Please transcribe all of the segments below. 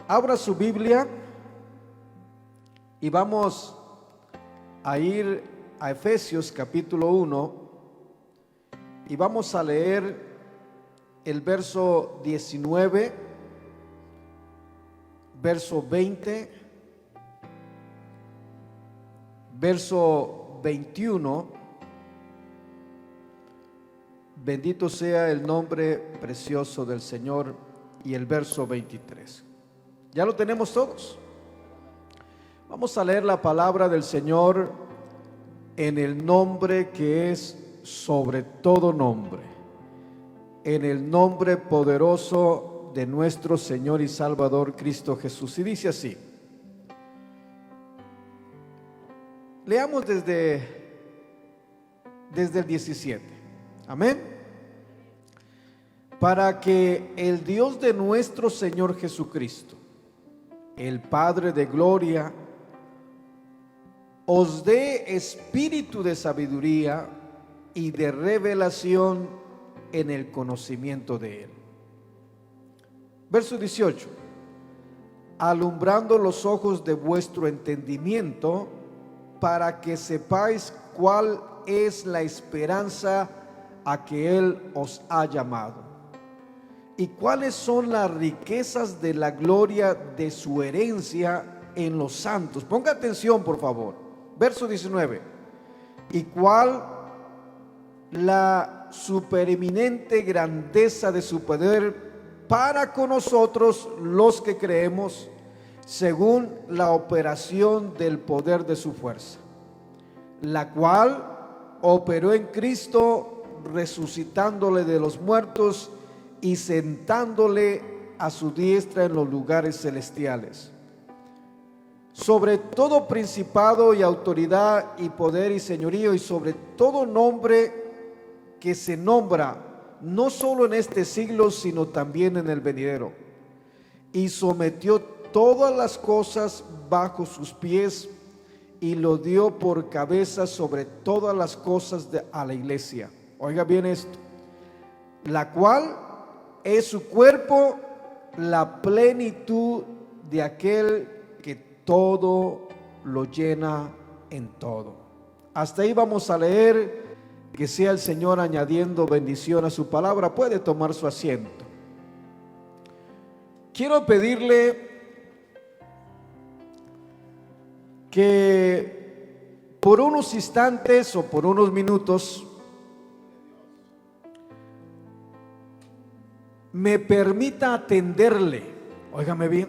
Abra su Biblia y vamos a ir a Efesios capítulo 1 y vamos a leer el verso 19, verso 20, verso 21. Bendito sea el nombre precioso del Señor, y el verso 23. ¿Ya lo tenemos todos? Vamos a leer la palabra del Señor en el nombre que es sobre todo nombre, en el nombre poderoso de nuestro Señor y Salvador Cristo Jesús. Y dice así. Leamos desde el 17. Amén. Para que el Dios de nuestro Señor Jesucristo, el Padre de gloria, os dé espíritu de sabiduría y de revelación en el conocimiento de Él. Verso 18. Alumbrando los ojos de vuestro entendimiento, para que sepáis cuál es la esperanza a que Él os ha llamado, y cuáles son las riquezas de la gloria de su herencia en los santos. Ponga atención, por favor. Verso 19. Y cuál la supereminente grandeza de su poder para con nosotros los que creemos, según la operación del poder de su fuerza, la cual operó en Cristo, resucitándole de los muertos y sentándole a su diestra en los lugares celestiales, sobre todo principado y autoridad y poder y señorío, y sobre todo nombre que se nombra, no solo en este siglo, sino también en el venidero. Y sometió todas las cosas bajo sus pies, y lo dio por cabeza sobre todas las cosas a la iglesia. Oiga bien esto: la cual es su cuerpo, la plenitud de aquel que todo lo llena en todo. Hasta ahí vamos a leer. Que sea el Señor añadiendo bendición a su palabra. Puede tomar su asiento. Quiero pedirle que por unos instantes o por unos minutos me permita atenderle. Óigame bien.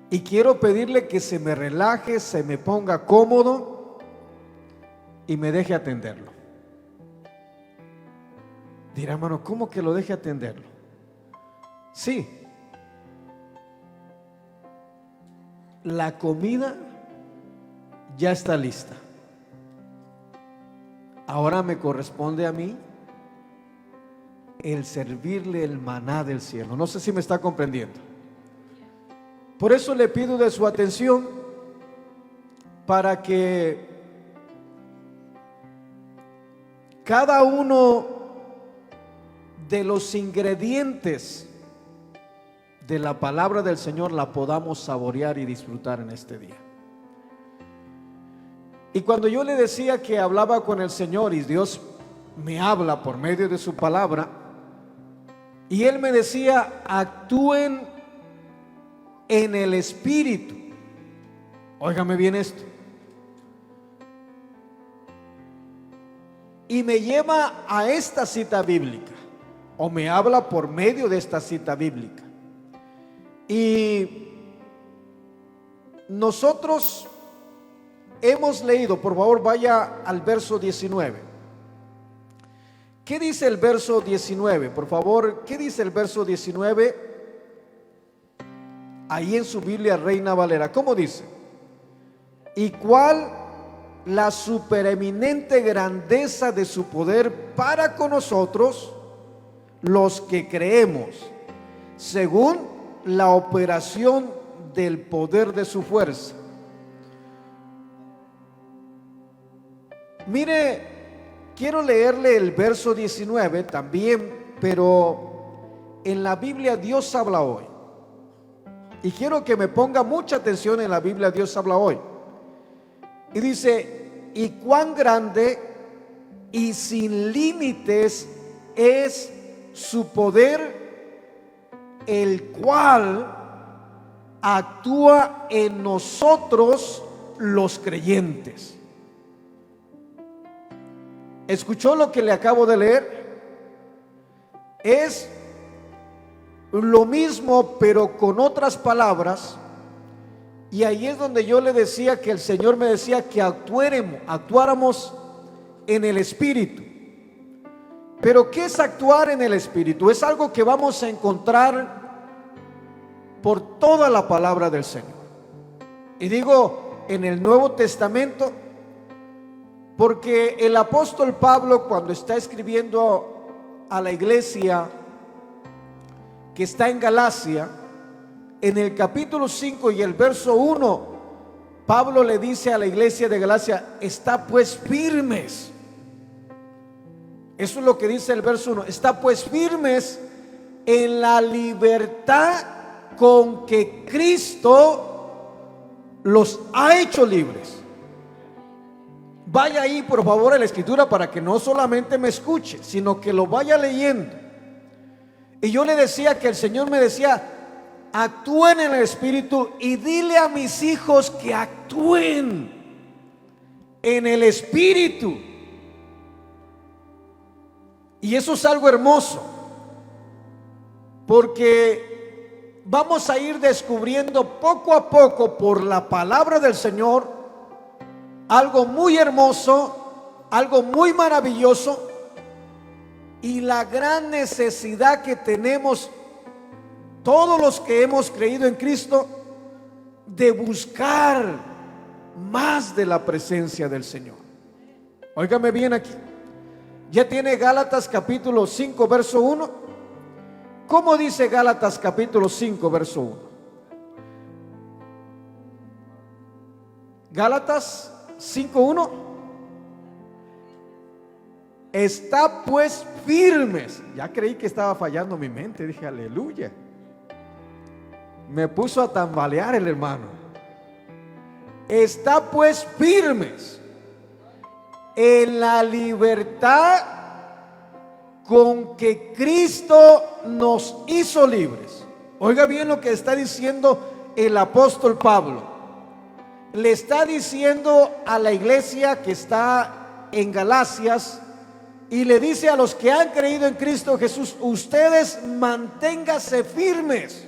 Y quiero pedirle que se me relaje, se me ponga cómodo y me deje atenderlo. Dirá, hermano, ¿cómo que lo deje atenderlo? Sí. La comida ya está lista. Ahora me corresponde a mí el servirle el maná del cielo. No sé si me está comprendiendo. Por eso le pido de su atención para que cada uno de los ingredientes de la palabra del Señor la podamos saborear y disfrutar en este día. Y cuando yo le decía que hablaba con el Señor y Dios me habla por medio de su palabra, y Él me decía: actúen en el Espíritu. Óigame bien esto. Y me lleva a esta cita bíblica, o me habla por medio de esta cita bíblica. Y nosotros hemos leído, por favor vaya al verso 19. ¿Qué dice el verso 19? Por favor, ¿qué dice el verso 19? Ahí en su Biblia Reina Valera, ¿cómo dice? Y cuál la supereminente grandeza de su poder para con nosotros los que creemos, según la operación del poder de su fuerza. Mire, quiero leerle el verso 19 también, pero en la Biblia Dios habla hoy. Y quiero que me ponga mucha atención en la Biblia Dios habla hoy. Y dice, y cuán grande y sin límites es su poder, el cual actúa en nosotros los creyentes. ¿Escuchó lo que le acabo de leer? Es lo mismo, pero con otras palabras. Y ahí es donde yo le decía que el Señor me decía que actuáramos en el Espíritu. Pero ¿qué es actuar en el Espíritu? Es algo que vamos a encontrar por toda la palabra del Señor. Y digo en el Nuevo Testamento, porque el apóstol Pablo, cuando está escribiendo a la iglesia que está en Galacia, en el capítulo 5 y el verso 1, Pablo le dice a la iglesia de Galacia: está pues firmes. Eso es lo que dice el verso 1. Está pues firmes en la libertad con que Cristo los ha hecho libres. Vaya ahí por favor a la escritura para que no solamente me escuche, sino que lo vaya leyendo. Y yo le decía que el Señor me decía: actúen en el Espíritu, y dile a mis hijos que actúen en el Espíritu. Y eso es algo hermoso, porque vamos a ir descubriendo poco a poco por la palabra del Señor algo muy hermoso, algo muy maravilloso, y la gran necesidad que tenemos todos los que hemos creído en Cristo de buscar más de la presencia del Señor. Óigame bien aquí. ¿Ya tiene Gálatas capítulo 5 verso 1? ¿Cómo dice Gálatas capítulo 5 verso 1? Gálatas 5:1. Está pues firmes. Ya creí que estaba fallando mi mente. Dije aleluya. Me puso a tambalear el hermano. Está pues firmes en la libertad con que Cristo nos hizo libres. Oiga bien lo que está diciendo el apóstol Pablo. Le está diciendo a la iglesia que está en Galacias, y le dice a los que han creído en Cristo Jesús: ustedes manténganse firmes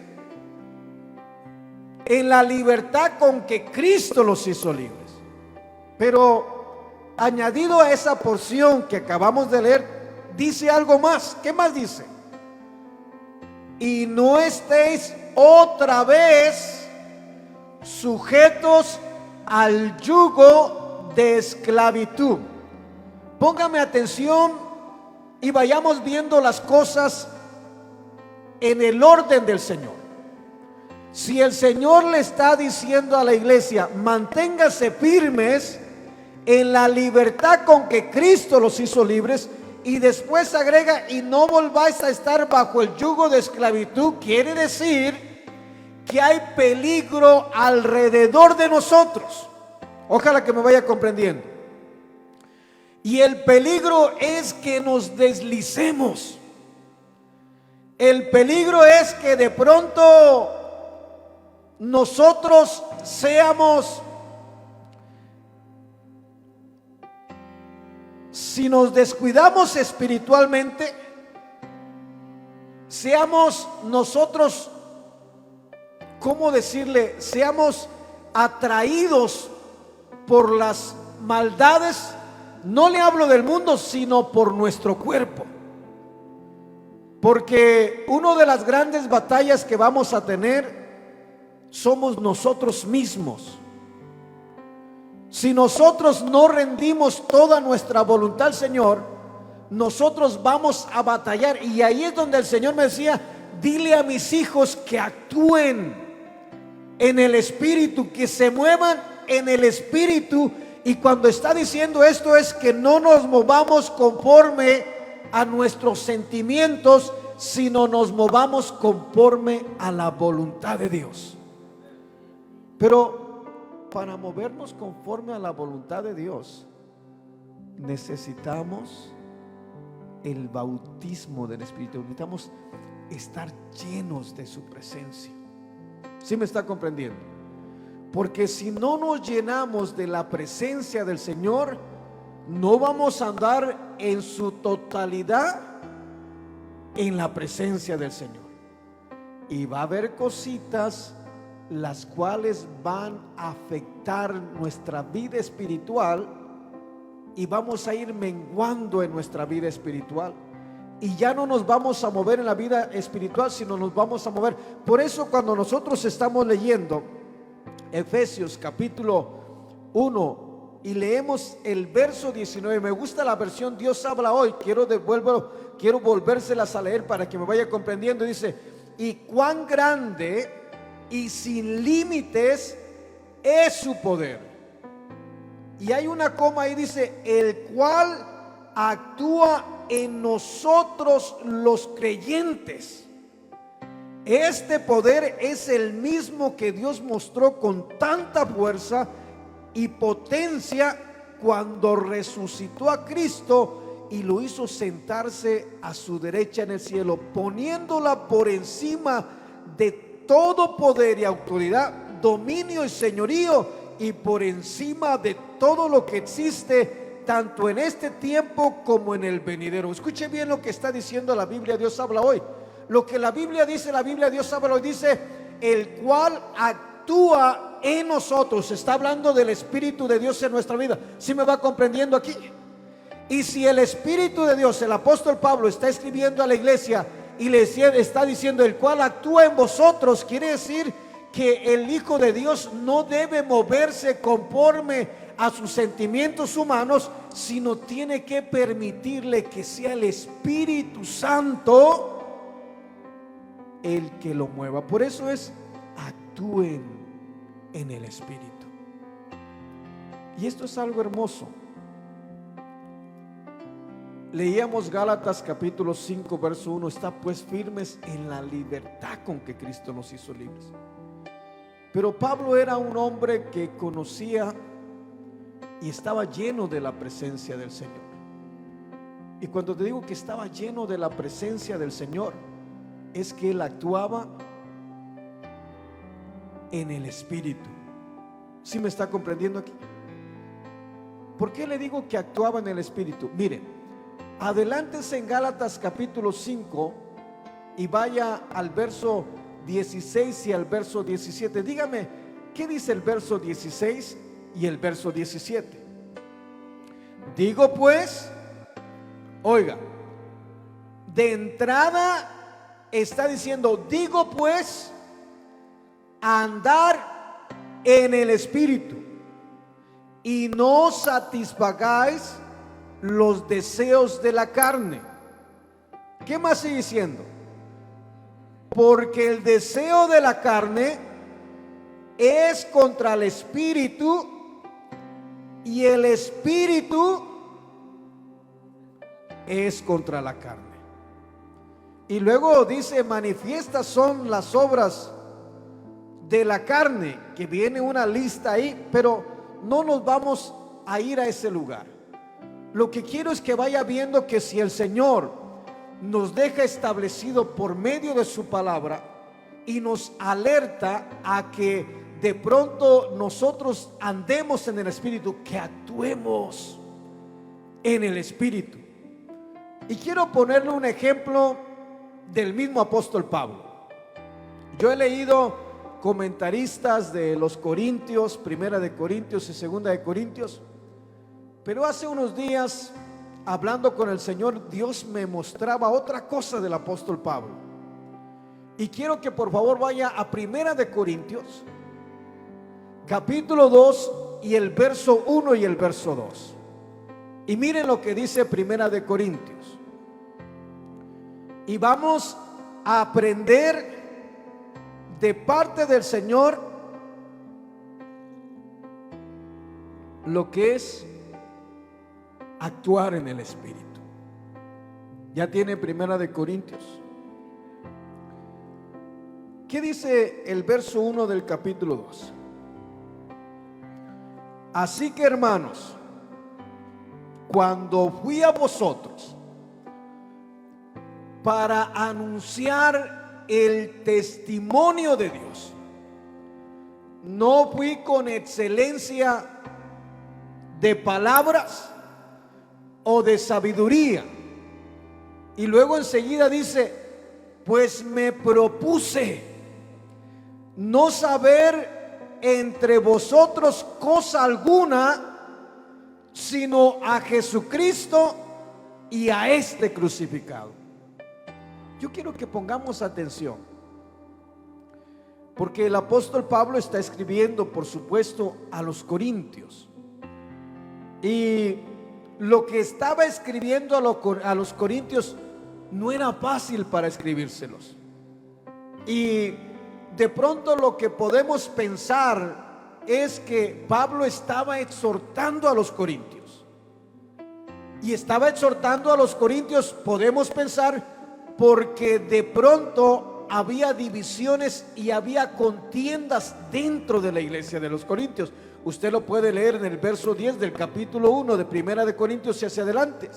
en la libertad con que Cristo los hizo libres. Pero añadido a esa porción que acabamos de leer, dice algo más. ¿Qué más dice? Y no estéis otra vez sujetos al yugo de esclavitud. Póngame atención y vayamos viendo las cosas en el orden del Señor. Si el Señor le está diciendo a la iglesia: manténgase firmes en la libertad con que Cristo los hizo libres, y después agrega: y no volváis a estar bajo el yugo de esclavitud, quiere decir que hay peligro alrededor de nosotros. Ojalá que me vaya comprendiendo. Y el peligro es que nos deslicemos. El peligro es que de pronto nosotros seamos, si nos descuidamos espiritualmente, seamos nosotros, ¿cómo decirle? Seamos atraídos por las maldades. No le hablo del mundo, sino por nuestro cuerpo. Porque una de las grandes batallas que vamos a tener somos nosotros mismos. Si nosotros no rendimos toda nuestra voluntad al Señor, nosotros vamos a batallar. Y ahí es donde el Señor me decía: dile a mis hijos que actúen en el Espíritu, que se muevan en el Espíritu. Y cuando está diciendo esto es que no nos movamos conforme a nuestros sentimientos, sino nos movamos conforme a la voluntad de Dios. Pero para movernos conforme a la voluntad de Dios, necesitamos el bautismo del Espíritu. Necesitamos estar llenos de su presencia. ¿Sí me está comprendiendo? Porque si no nos llenamos de la presencia del Señor, no vamos a andar en su totalidad en la presencia del Señor. Y va a haber cositas las cuales van a afectar nuestra vida espiritual, y vamos a ir menguando en nuestra vida espiritual, y ya no nos vamos a mover en la vida espiritual, sino nos vamos a mover. Por eso cuando nosotros estamos leyendo Efesios capítulo 1 y leemos el verso 19, me gusta la versión Dios habla hoy, quiero volvérselas a leer para que me vaya comprendiendo. Dice: y cuán grande y sin límites es su poder. Y hay una coma ahí, dice: el cual actúa en nosotros los creyentes. Este poder es el mismo que Dios mostró con tanta fuerza y potencia cuando resucitó a Cristo y lo hizo sentarse a su derecha en el cielo, poniéndola por encima de todo poder y autoridad, dominio y señorío, y por encima de todo lo que existe, tanto en este tiempo como en el venidero. Escuche bien lo que está diciendo la Biblia Dios habla hoy. Lo que la Biblia dice, la Biblia Dios habla hoy, dice: el cual actúa en nosotros. Está hablando del Espíritu de Dios en nuestra vida. ¿Sí me va comprendiendo aquí? Y si el Espíritu de Dios, el apóstol Pablo está escribiendo a la iglesia y le está diciendo el cual actúa en vosotros, quiere decir que el Hijo de Dios no debe moverse conforme a sus sentimientos humanos, sino tiene que permitirle que sea el Espíritu Santo el que lo mueva. Por eso es: actúen en el Espíritu. Y esto es algo hermoso. Leíamos Gálatas capítulo 5 verso 1: está pues firmes en la libertad con que Cristo nos hizo libres. Pero Pablo era un hombre que conocía y estaba lleno de la presencia del Señor. Y cuando te digo que estaba lleno de la presencia del Señor, es que él actuaba en el Espíritu. ¿Sí me está comprendiendo aquí? ¿Por qué le digo que actuaba en el Espíritu? Miren, adelántense en Gálatas capítulo 5 y vaya al verso 16 y al verso 17. Dígame, ¿qué dice el verso 16 y el verso 17? Digo pues, oiga, de entrada está diciendo: digo pues, andar en el Espíritu, y no satisfagáis los deseos de la carne. ¿Qué más sigue diciendo? Porque el deseo de la carne es contra el Espíritu, y el Espíritu es contra la carne. Y luego dice: manifiestas son las obras de la carne, que viene una lista ahí, pero no nos vamos a ir a ese lugar. Lo que quiero es que vaya viendo que si el Señor nos deja establecido por medio de su palabra y nos alerta a que de pronto nosotros andemos en el Espíritu, que actuemos en el Espíritu. Y quiero ponerle un ejemplo del mismo apóstol Pablo. Yo he leído comentaristas de los Corintios, Primera de Corintios y Segunda de Corintios, pero hace unos días, hablando con el Señor, Dios me mostraba otra cosa del apóstol Pablo. Y quiero que por favor vaya a Primera de Corintios capítulo 2 y el verso 1 y el verso 2. Y miren lo que dice Primera de Corintios. Y vamos a aprender de parte del Señor lo que es actuar en el Espíritu. Ya tiene Primera de Corintios. ¿Qué dice el verso 1 del capítulo 2? Así que, hermanos, cuando fui a vosotros para anunciar el testimonio de Dios, no fui con excelencia de palabras o de sabiduría. Y luego enseguida dice, pues me propuse no saber entre vosotros cosa alguna, sino a Jesucristo y a este crucificado. Yo quiero que pongamos atención, porque el apóstol Pablo está escribiendo, por supuesto, a los corintios, y lo que estaba escribiendo a los corintios no era fácil para escribírselos. Y de pronto lo que podemos pensar es que Pablo estaba exhortando a los corintios, y estaba exhortando a los corintios, podemos pensar, porque de pronto había divisiones y había contiendas dentro de la iglesia de los corintios. Usted lo puede leer en el verso 10 del capítulo 1 de Primera de Corintios y hacia adelante.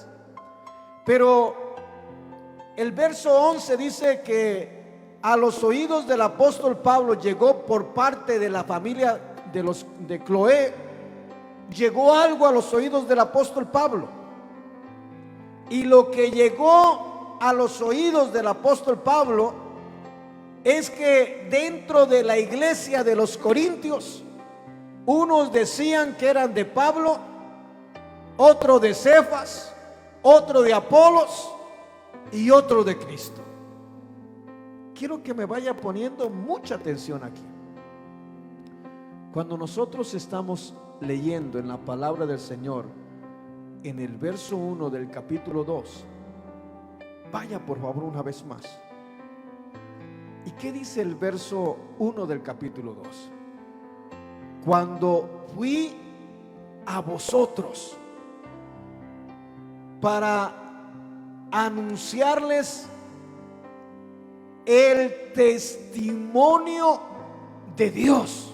Pero el verso 11 dice que a los oídos del apóstol Pablo llegó por parte de la familia de Cloé, llegó algo a los oídos del apóstol Pablo. Y lo que llegó a los oídos del apóstol Pablo es que dentro de la iglesia de los corintios, unos decían que eran de Pablo, otro de Cefas, otro de Apolos y otro de Cristo. Quiero que me vaya poniendo mucha atención aquí. Cuando nosotros estamos leyendo en la palabra del Señor, en el verso 1 del capítulo 2, vaya por favor una vez más. ¿Y qué dice el verso 1 del capítulo 2? Cuando fui a vosotros para anunciarles el testimonio de Dios.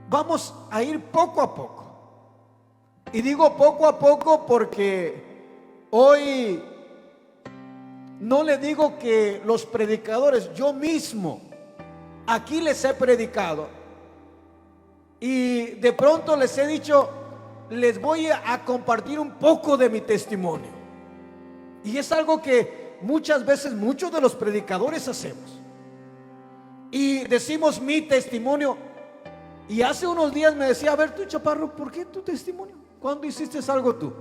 Vamos a ir poco a poco. Y digo poco a poco porque hoy no le digo que los predicadores, yo mismo aquí les he predicado y de pronto les he dicho, les voy a compartir un poco de mi testimonio. Y es algo que muchas veces muchos de los predicadores hacemos. Y decimos mi testimonio. Y hace unos días me decía, a ver tú, Chaparro, ¿por qué tu testimonio? ¿Cuándo hiciste algo tú?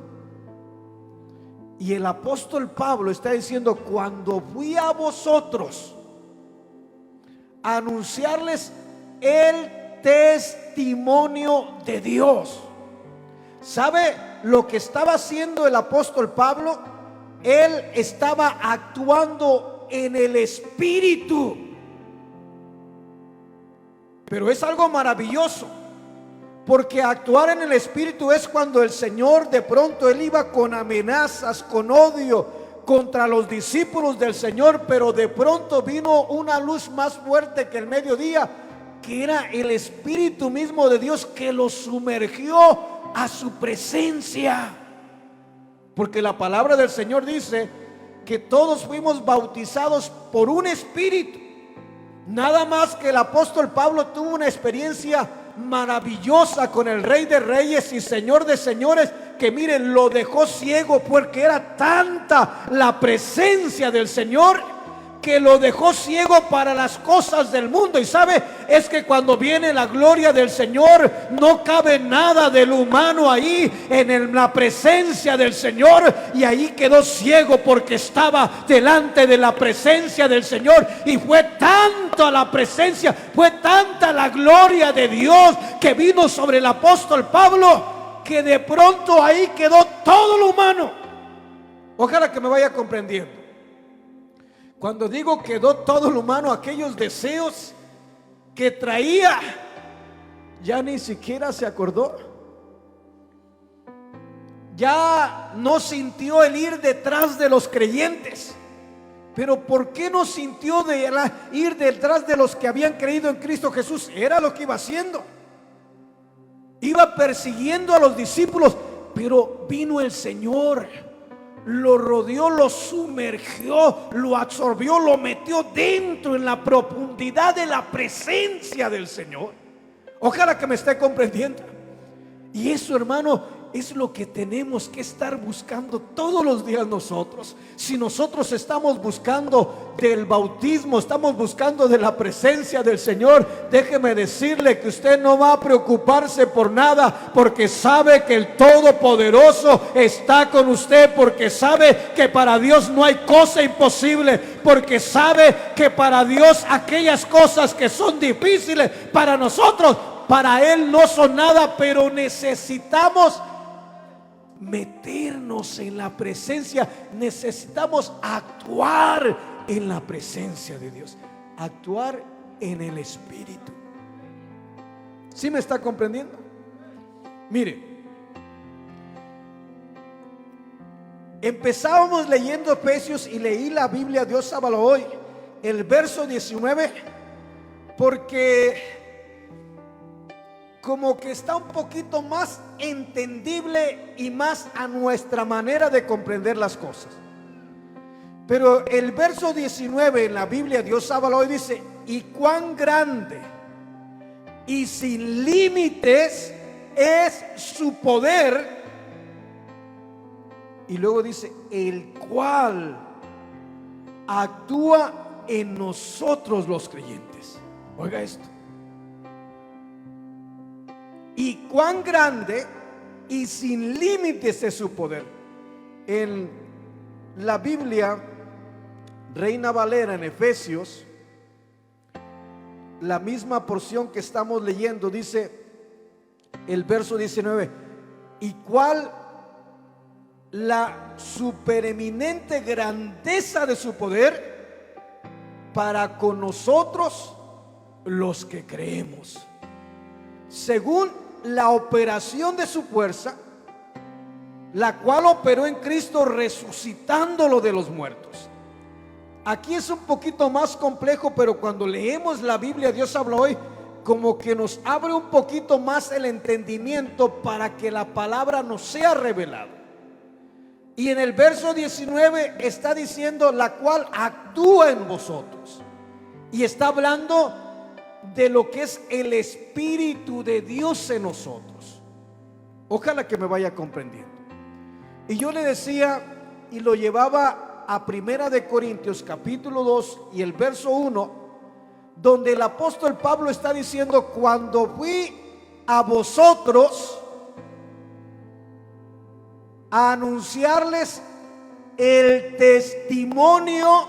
Y el apóstol Pablo está diciendo, cuando fui a vosotros a anunciarles el testimonio de Dios. ¿Sabe lo que estaba haciendo el apóstol Pablo? Él estaba actuando en el Espíritu. Pero es algo maravilloso, porque actuar en el Espíritu es cuando el Señor de pronto él iba con amenazas, con odio contra los discípulos del Señor, pero de pronto vino una luz más fuerte que el mediodía, que era el Espíritu mismo de Dios que los sumergió a su presencia. Porque la palabra del Señor dice que todos fuimos bautizados por un Espíritu. Nada más que el apóstol Pablo tuvo una experiencia maravillosa con el Rey de Reyes y Señor de Señores, que miren, lo dejó ciego porque era tanta la presencia del Señor que lo dejó ciego para las cosas del mundo. Y sabe, es que cuando viene la gloria del Señor no cabe nada del humano ahí en la presencia del Señor, y ahí quedó ciego porque estaba delante de la presencia del Señor. Y fue tanto la presencia, fue tanta la gloria de Dios que vino sobre el apóstol Pablo, que de pronto ahí quedó todo lo humano. Ojalá que me vaya comprendiendo. Cuando digo quedó todo lo humano, aquellos deseos que traía, ya ni siquiera se acordó. Ya no sintió el ir detrás de los creyentes, Pero ¿por qué no sintió de ir detrás de los que habían creído en Cristo Jesús? Era lo que iba haciendo. Iba persiguiendo a los discípulos, pero vino el Señor, lo rodeó, lo sumergió, lo absorbió, lo metió dentro en la profundidad de la presencia del Señor. Ojalá que me esté comprendiendo. Y eso, hermano, es lo que tenemos que estar buscando todos los días nosotros. Si nosotros estamos buscando del bautismo, estamos buscando de la presencia del Señor, déjeme decirle que usted no va a preocuparse por nada, porque sabe que el Todopoderoso está con usted, porque sabe que para Dios no hay cosa imposible, porque sabe que para Dios aquellas cosas que son difíciles para nosotros, para Él no son nada. Pero necesitamos meternos en la presencia, necesitamos actuar en la presencia de Dios, actuar en el Espíritu. ¿Sí me está comprendiendo? Mire, empezábamos leyendo Efesios y leí la Biblia, Dios háblalo hoy, el verso 19, porque como que está un poquito más entendible y más a nuestra manera de comprender las cosas. Pero el verso 19 en la Biblia, Dios habla hoy, dice: y cuán grande y sin límites es su poder. Y luego dice: el cual actúa en nosotros los creyentes. Oiga esto. Y cuán grande y sin límites es su poder. En la Biblia Reina Valera, en Efesios, la misma porción que estamos leyendo, dice el verso 19: y cuál la supereminente grandeza de su poder para con nosotros los que creemos, según la operación de su fuerza, la cual operó en Cristo resucitándolo de los muertos. Aquí es un poquito más complejo, pero cuando leemos la Biblia, Dios habla hoy, como que nos abre un poquito más el entendimiento para que la palabra nos sea revelada. Y en el verso 19 está diciendo: la cual actúa en vosotros. Y está hablando de lo que es el Espíritu de Dios en nosotros. Ojalá que me vaya comprendiendo. Y yo le decía, y lo llevaba a Primera de Corintios capítulo 2 y el verso 1, donde el apóstol Pablo está diciendo: cuando fui a vosotros a anunciarles el testimonio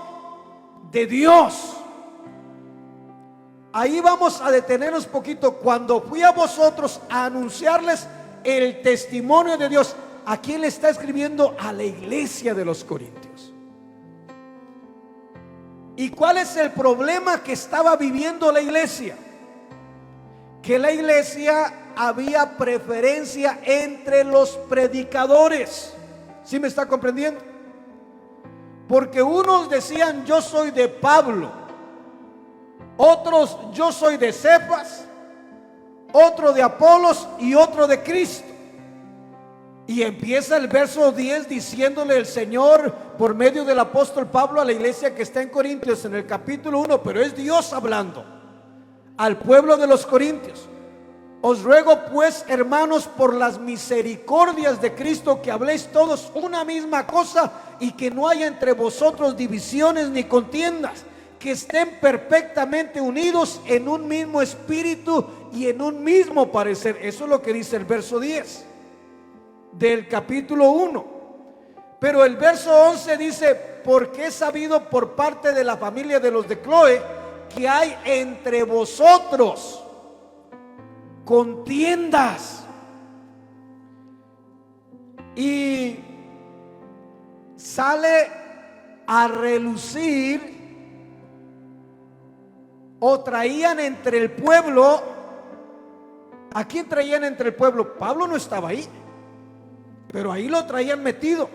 de Dios. Ahí vamos a detenernos poquito. Cuando fui a vosotros a anunciarles el testimonio de Dios, ¿a quién le está escribiendo? A la iglesia de los Corintios. ¿Y cuál es el problema que estaba viviendo la iglesia? Que la iglesia había preferencia entre los predicadores. ¿Sí me está comprendiendo? Porque unos decían: yo soy de Pablo, otros: yo soy de Cefas, otro de Apolos y otro de Cristo. Y empieza el verso 10 diciéndole el Señor por medio del apóstol Pablo a la iglesia que está en Corintios, en el capítulo 1, pero es Dios hablando al pueblo de los Corintios: os ruego pues, hermanos, por las misericordias de Cristo, que habléis todos una misma cosa, y que no haya entre vosotros divisiones ni contiendas, que estén perfectamente unidos en un mismo espíritu y en un mismo parecer. Eso es lo que dice el verso 10 del capítulo 1. Pero el verso 11 dice: porque he sabido por parte de la familia de los de Cloé que hay entre vosotros contiendas. Y sale a relucir, o traían entre el pueblo. ¿A quién traían entre el pueblo? Pablo no estaba ahí, pero ahí lo traían metido.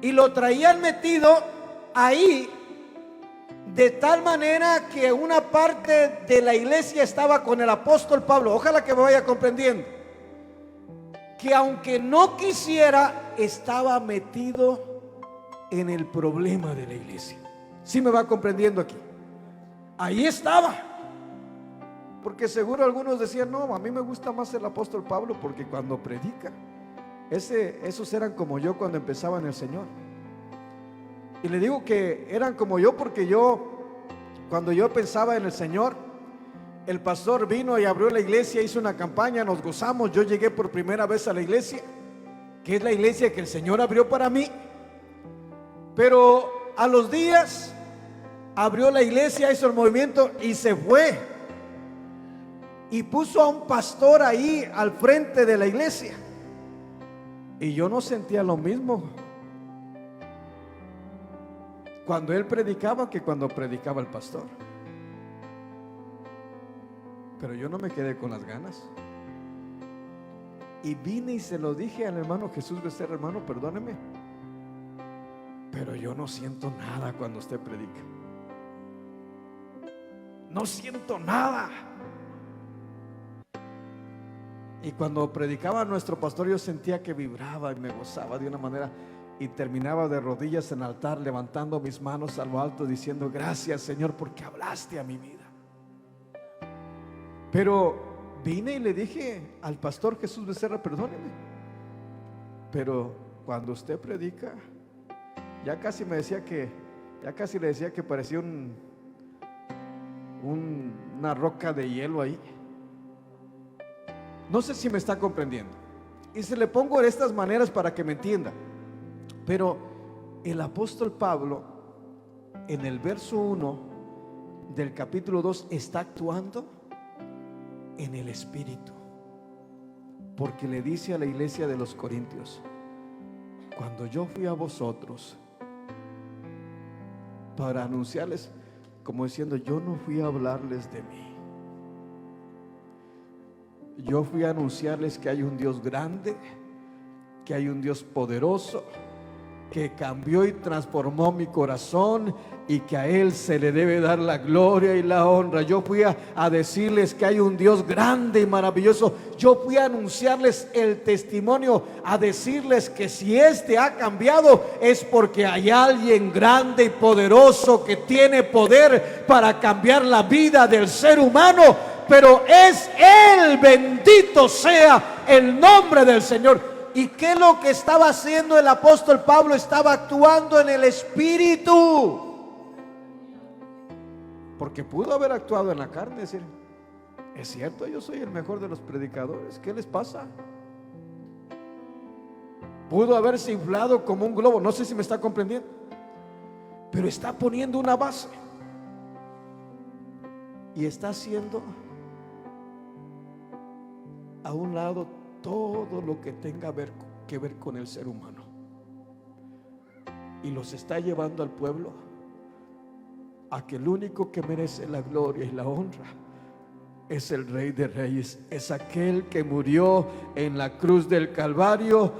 Y lo traían metido ahí, de tal manera que una parte de la iglesia estaba con el apóstol Pablo. Ojalá que me vaya comprendiendo, que aunque no quisiera, estaba metido en el problema de la iglesia. ¿Sí me va comprendiendo aquí? Ahí estaba. Porque seguro algunos decían: no, a mí me gusta más el apóstol Pablo porque cuando predica, esos eran como yo cuando empezaba en el Señor. Y le digo que eran como yo porque cuando yo pensaba en el Señor, el pastor vino y abrió la iglesia, hizo una campaña, nos gozamos. Yo llegué por primera vez a la iglesia, que es la iglesia que el Señor abrió para mí. Pero a los días abrió la iglesia, hizo el movimiento y se fue. Y puso a un pastor ahí al frente de la iglesia. Y yo no sentía lo mismo cuando él predicaba que cuando predicaba el pastor. Pero yo no me quedé con las ganas. Y vine y se lo dije al hermano Jesús Becerra: hermano, perdóneme, pero yo no siento nada cuando usted predica. No siento nada. Y cuando predicaba nuestro pastor, yo sentía que vibraba y me gozaba de una manera. Y terminaba de rodillas en el altar, levantando mis manos a lo alto, diciendo: gracias, Señor, porque hablaste a mi vida. Pero vine y le dije al pastor Jesús Becerra: perdóneme, pero cuando usted predica, ya casi le decía que parecía una roca de hielo ahí. No sé si me está comprendiendo. Y se le pongo de estas maneras para que me entienda. Pero el apóstol Pablo, en el verso 1 del capítulo 2, está actuando en el Espíritu, porque le dice a la iglesia de los Corintios: cuando yo fui a vosotros para anunciarles, como diciendo, yo no fui a hablarles de mí, yo fui a anunciarles que hay un Dios grande, que hay un Dios poderoso, que cambió y transformó mi corazón, y que a Él se le debe dar la gloria y la honra. Yo fui a decirles que hay un Dios grande y maravilloso. Yo fui a anunciarles el testimonio, a decirles que si este ha cambiado es porque hay alguien grande y poderoso que tiene poder para cambiar la vida del ser humano. Pero es Él, bendito sea el nombre del Señor. ¿Y qué es lo que estaba haciendo el apóstol Pablo? Estaba actuando en el Espíritu. Porque pudo haber actuado en la carne, decir: es cierto, yo soy el mejor de los predicadores, ¿qué les pasa? Pudo haberse inflado como un globo, no sé si me está comprendiendo. Pero está poniendo una base y está haciendo a un lado todo lo que tenga que ver con el ser humano, y los está llevando al pueblo a que el único que merece la gloria y la honra es el Rey de Reyes, es aquel que murió en la cruz del Calvario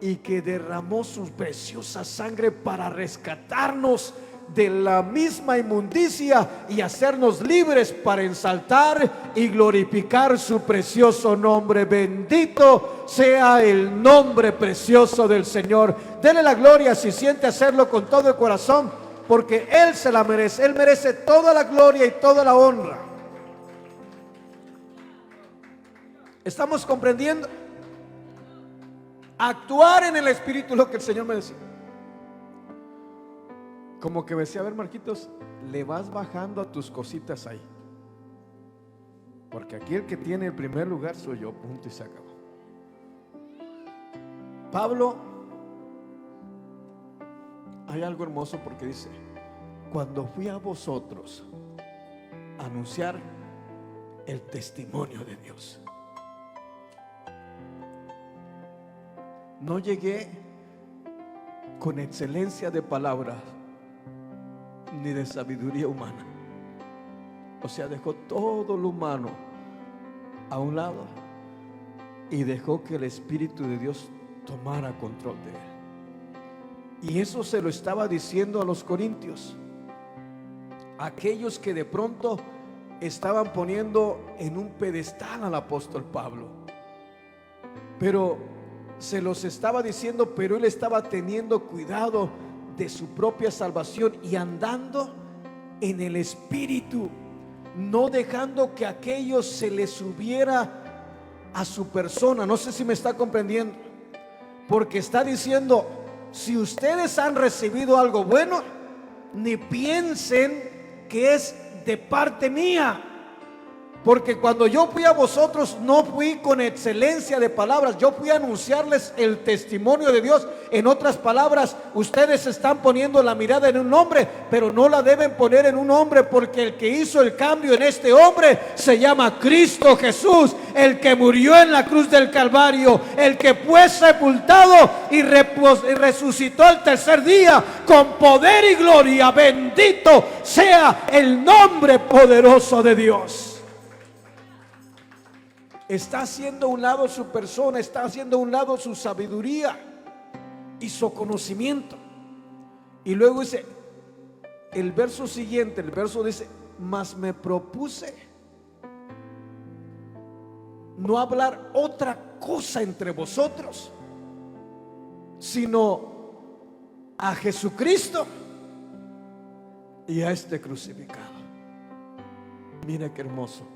y que derramó su preciosa sangre para rescatarnos de la misma inmundicia y hacernos libres para ensaltar y glorificar su precioso nombre. Bendito sea el nombre precioso del Señor. Dele la gloria si siente hacerlo con todo el corazón, porque Él se la merece. Él merece toda la gloria y toda la honra. ¿Estamos comprendiendo? Actuar en el Espíritu es lo que el Señor me decía. Como que decía: a ver, Marquitos, le vas bajando a tus cositas ahí, porque aquí el que tiene el primer lugar soy yo, punto y se acabó. Pablo, hay algo hermoso porque dice: cuando fui a vosotros a anunciar el testimonio de Dios, no llegué con excelencia de palabras ni de sabiduría humana. O sea, dejó todo lo humano a un lado y dejó que el Espíritu de Dios tomara control de él. Y eso se lo estaba diciendo a los corintios, aquellos que de pronto estaban poniendo en un pedestal al apóstol Pablo. Pero se los estaba diciendo, pero él estaba teniendo cuidado de su propia salvación y andando en el Espíritu, no dejando que aquello se le subiera a su persona. No sé si me está comprendiendo, porque está diciendo: si ustedes han recibido algo bueno, ni piensen que es de parte mía, porque cuando yo fui a vosotros no fui con excelencia de palabras, yo fui a anunciarles el testimonio de Dios. En otras palabras, ustedes están poniendo la mirada en un hombre, pero no la deben poner en un hombre, porque el que hizo el cambio en este hombre se llama Cristo Jesús, el que murió en la cruz del Calvario, el que fue sepultado y resucitó al tercer día con poder y gloria. Bendito sea el nombre poderoso de Dios. Está haciendo a un lado su persona, está haciendo a un lado su sabiduría y su conocimiento. Y luego dice, el verso siguiente, el verso dice: mas me propuse no hablar otra cosa entre vosotros, sino a Jesucristo y a este crucificado. Mira qué hermoso.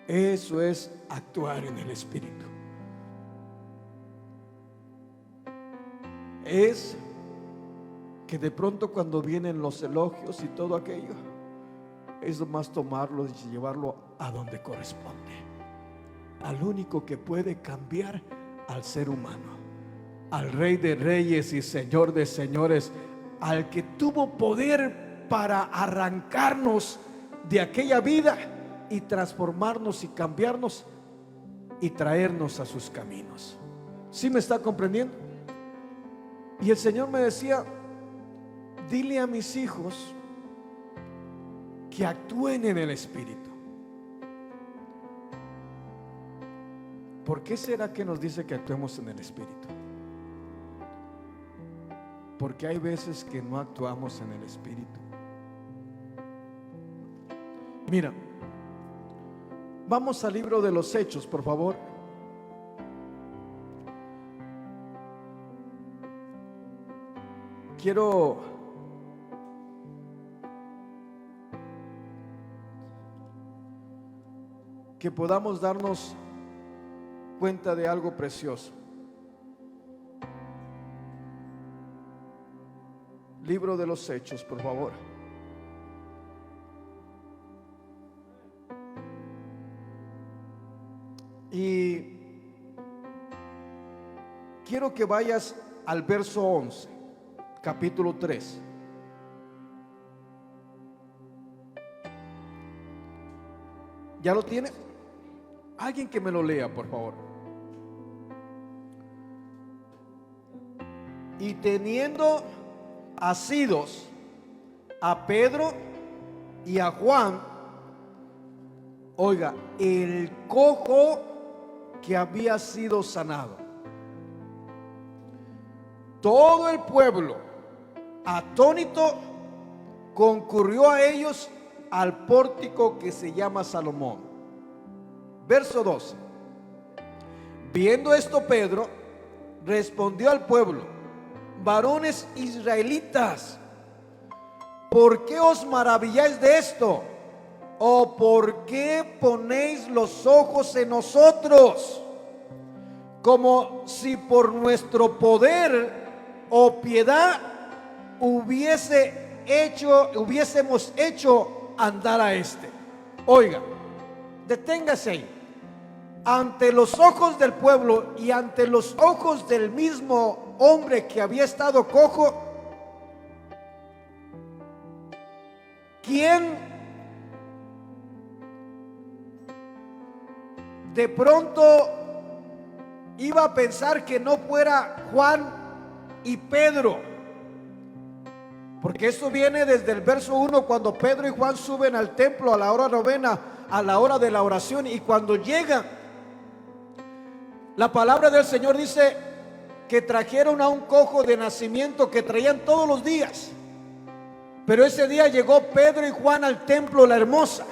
Eso es actuar en el Espíritu. Es que de pronto cuando vienen los elogios y todo aquello, es más tomarlo y llevarlo a donde corresponde, al único que puede cambiar al ser humano, al Rey de Reyes y Señor de Señores, al que tuvo poder para arrancarnos de aquella vida y transformarnos y cambiarnos y traernos a sus caminos. ¿Sí me está comprendiendo? Y el Señor me decía: dile a mis hijos que actúen en el Espíritu. ¿Por qué será que nos dice que actuemos en el Espíritu? Porque hay veces que no actuamos en el Espíritu. Mira, vamos al libro de los Hechos, por favor. Quiero que podamos darnos cuenta de algo precioso. Libro de los Hechos, por favor. Y quiero que vayas al verso 11, capítulo 3. ¿Ya lo tiene? Alguien que me lo lea, por favor. Y teniendo asidos a Pedro y a Juan, oiga, el cojo que había sido sanado, todo el pueblo atónito concurrió a ellos al pórtico que se llama Salomón. Verso 12. Viendo esto, Pedro respondió al pueblo: varones israelitas, ¿por qué os maravilláis de esto? ¿O por qué ponéis los ojos en nosotros, como si por nuestro poder o piedad hubiésemos hecho andar a este? Oiga, deténgase ahí. Ante los ojos del pueblo y ante los ojos del mismo hombre que había estado cojo, ¿quién de pronto iba a pensar que no fuera Juan y Pedro? Porque esto viene desde el verso 1, cuando Pedro y Juan suben al templo a la hora novena, a la hora de la oración. Y cuando llegan, la palabra del Señor dice que trajeron a un cojo de nacimiento que traían todos los días. Pero ese día llegó Pedro y Juan al templo La Hermosa,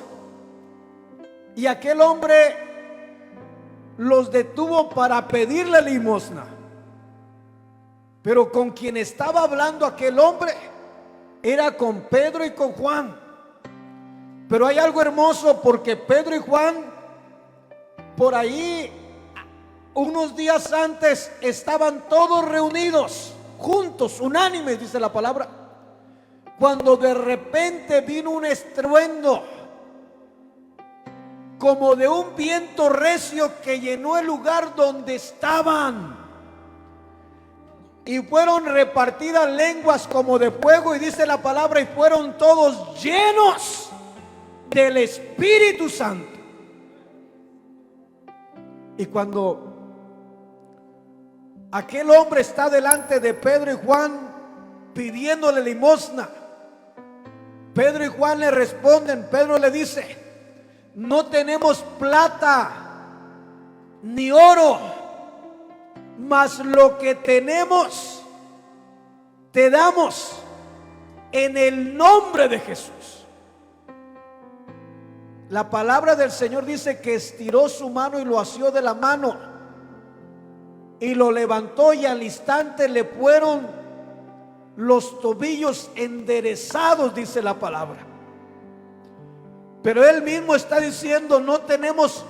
y aquel hombre los detuvo para pedirle limosna. Pero con quien estaba hablando aquel hombre era con Pedro y con Juan. Pero hay algo hermoso, porque Pedro y Juan, por ahí unos días antes, estaban todos reunidos, juntos, unánimes, dice la palabra, cuando de repente vino un estruendo como de un viento recio que llenó el lugar donde estaban, y fueron repartidas lenguas como de fuego, y dice la palabra, y fueron todos llenos del Espíritu Santo. Y cuando aquel hombre está delante de Pedro y Juan pidiéndole limosna, Pedro y Juan le responden. Pedro le dice: no tenemos plata ni oro, mas lo que tenemos te damos en el nombre de Jesús. La palabra del Señor dice que estiró su mano y lo asió de la mano y lo levantó, y al instante le fueron los tobillos enderezados, dice la palabra. Pero él mismo está diciendo: no tenemos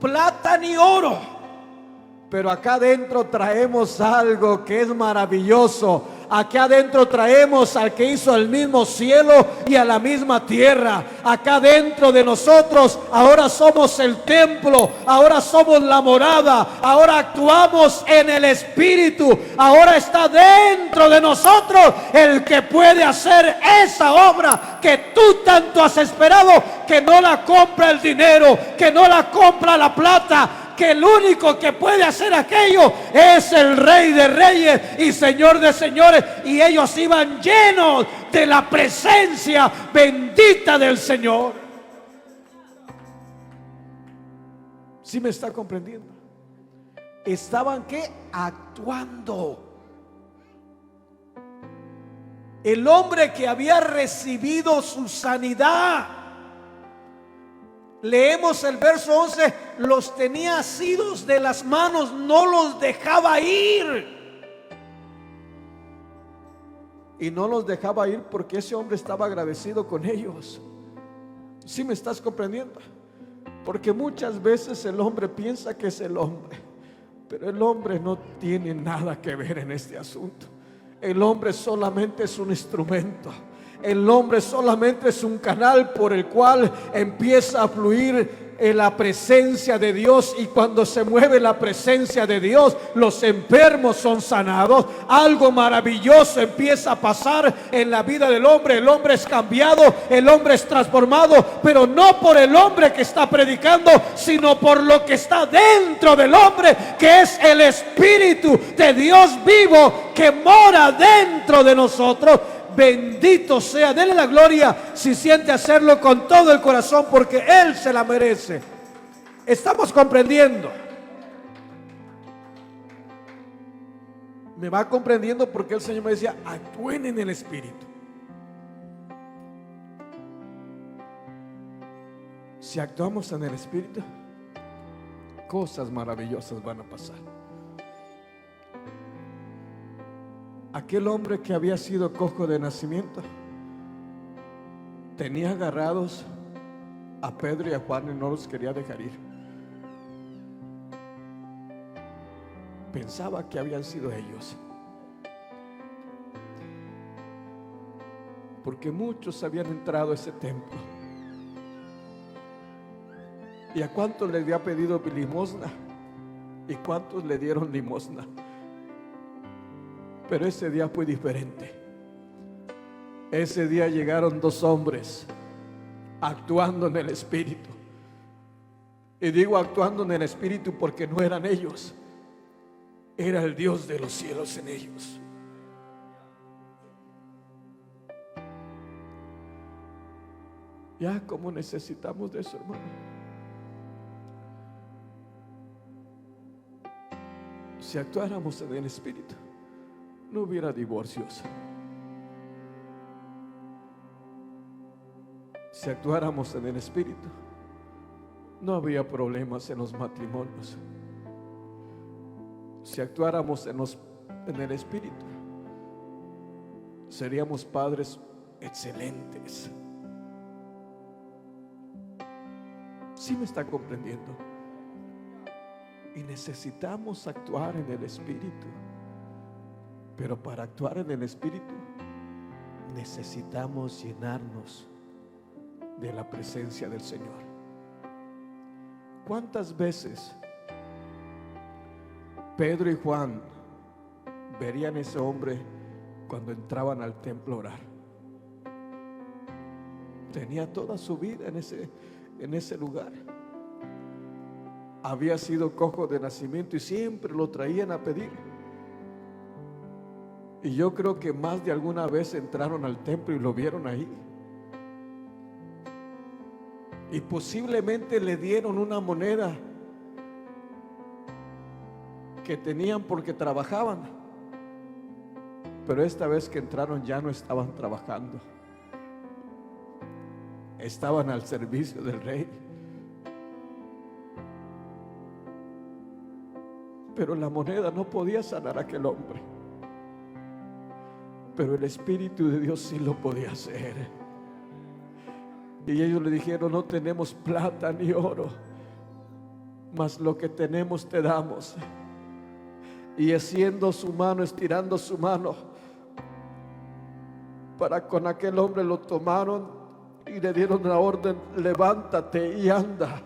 plata ni oro, pero acá adentro traemos algo que es maravilloso. Acá adentro traemos al que hizo el mismo cielo y a la misma tierra. Acá dentro de nosotros ahora somos el templo, ahora somos la morada, ahora actuamos en el Espíritu. Ahora está dentro de nosotros el que puede hacer esa obra que tú tanto has esperado, que no la compra el dinero, que no la compra la plata, que el único que puede hacer aquello es el Rey de Reyes y Señor de Señores. Y ellos iban llenos de la presencia bendita del Señor. ¿Sí me está comprendiendo? Estaban ¿qué? Actuando. El hombre que había recibido su sanidad, leemos el verso 11, los tenía asidos de las manos, no los dejaba ir. Y no los dejaba ir porque ese hombre estaba agradecido con ellos. ¿Sí me estás comprendiendo? Porque muchas veces el hombre piensa que es el hombre, pero el hombre no tiene nada que ver en este asunto. El hombre solamente es un instrumento. El hombre solamente es un canal por el cual empieza a fluir en la presencia de Dios. Y cuando se mueve la presencia de Dios, los enfermos son sanados. Algo maravilloso empieza a pasar en la vida del hombre. El hombre es cambiado, el hombre es transformado, pero no por el hombre que está predicando, sino por lo que está dentro del hombre, que es el Espíritu de Dios vivo que mora dentro de nosotros. Bendito sea, denle la gloria si siente hacerlo con todo el corazón, porque Él se la merece. ¿Estamos comprendiendo? Me va comprendiendo, porque el Señor me decía: actúen en el Espíritu. Si actuamos en el Espíritu, cosas maravillosas van a pasar. Aquel hombre que había sido cojo de nacimiento tenía agarrados a Pedro y a Juan y no los quería dejar ir. Pensaba que habían sido ellos, porque muchos habían entrado a ese templo. ¿Y a cuántos le había pedido limosna? ¿Y cuántos le dieron limosna? Pero ese día fue diferente. Ese día llegaron dos hombres actuando en el Espíritu. Y digo actuando en el Espíritu porque no eran ellos, era el Dios de los cielos en ellos. Ya como necesitamos de eso, hermano. Si actuáramos en el Espíritu, no hubiera divorcios. Si actuáramos en el Espíritu, no habría problemas en los matrimonios. Si actuáramos en el Espíritu, seríamos padres excelentes. ¿Sí me está comprendiendo? Y necesitamos actuar en el Espíritu. Pero para actuar en el Espíritu necesitamos llenarnos de la presencia del Señor. ¿Cuántas veces Pedro y Juan verían a ese hombre cuando entraban al templo a orar? Tenía toda su vida en ese lugar. Había sido cojo de nacimiento y siempre lo traían a pedir. Y yo creo que más de alguna vez entraron al templo y lo vieron ahí. Y posiblemente le dieron una moneda que tenían porque trabajaban. Pero esta vez que entraron ya no estaban trabajando. Estaban al servicio del rey. Pero la moneda no podía sanar a aquel hombre. Pero el Espíritu de Dios sí lo podía hacer. Y ellos le dijeron: no tenemos plata ni oro, mas lo que tenemos te damos. Y haciendo su mano, estirando su mano para con aquel hombre, lo tomaron y le dieron la orden: levántate y anda.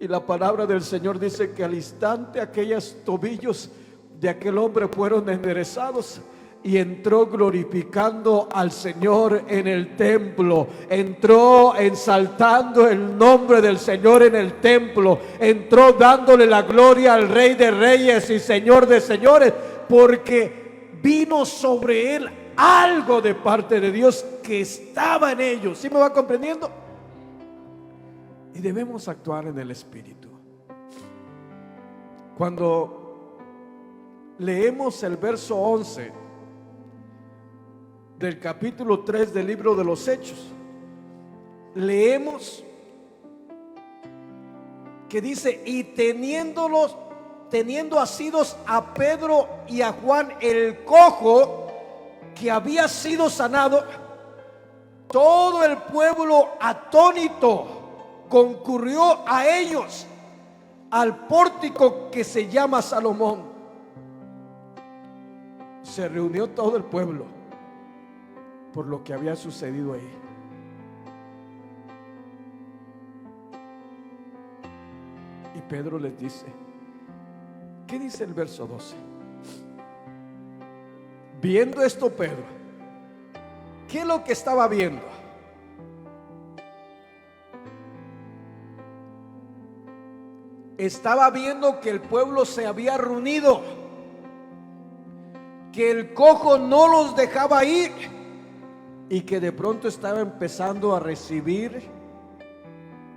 Y la palabra del Señor dice que al instante aquellos tobillos de aquel hombre fueron enderezados. Y entró glorificando al Señor en el templo. Entró ensaltando el nombre del Señor en el templo. Entró dándole la gloria al Rey de Reyes y Señor de Señores, porque vino sobre él algo de parte de Dios que estaba en ellos. ¿Sí me va comprendiendo? Y debemos actuar en el Espíritu. Cuando leemos el verso 11 del capítulo 3 del libro de los Hechos, leemos que dice: y teniendo asidos a Pedro y a Juan el cojo que había sido sanado, todo el pueblo atónito concurrió a ellos al pórtico que se llama Salomón. Se reunió todo el pueblo por lo que había sucedido ahí. Y Pedro les dice, ¿qué dice el verso 12? Viendo esto Pedro, ¿qué es lo que estaba viendo? Estaba viendo que el pueblo se había reunido, que el cojo no los dejaba ir y que de pronto estaba empezando a recibir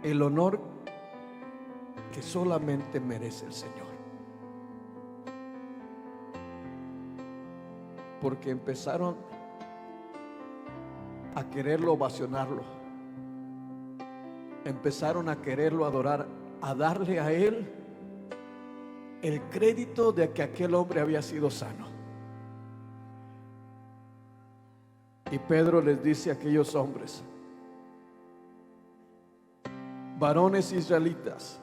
el honor que solamente merece el Señor. Porque empezaron a quererlo ovacionarlo, empezaron a quererlo adorar, a darle a él el crédito de que aquel hombre había sido sano. Y Pedro les dice a aquellos hombres: varones israelitas,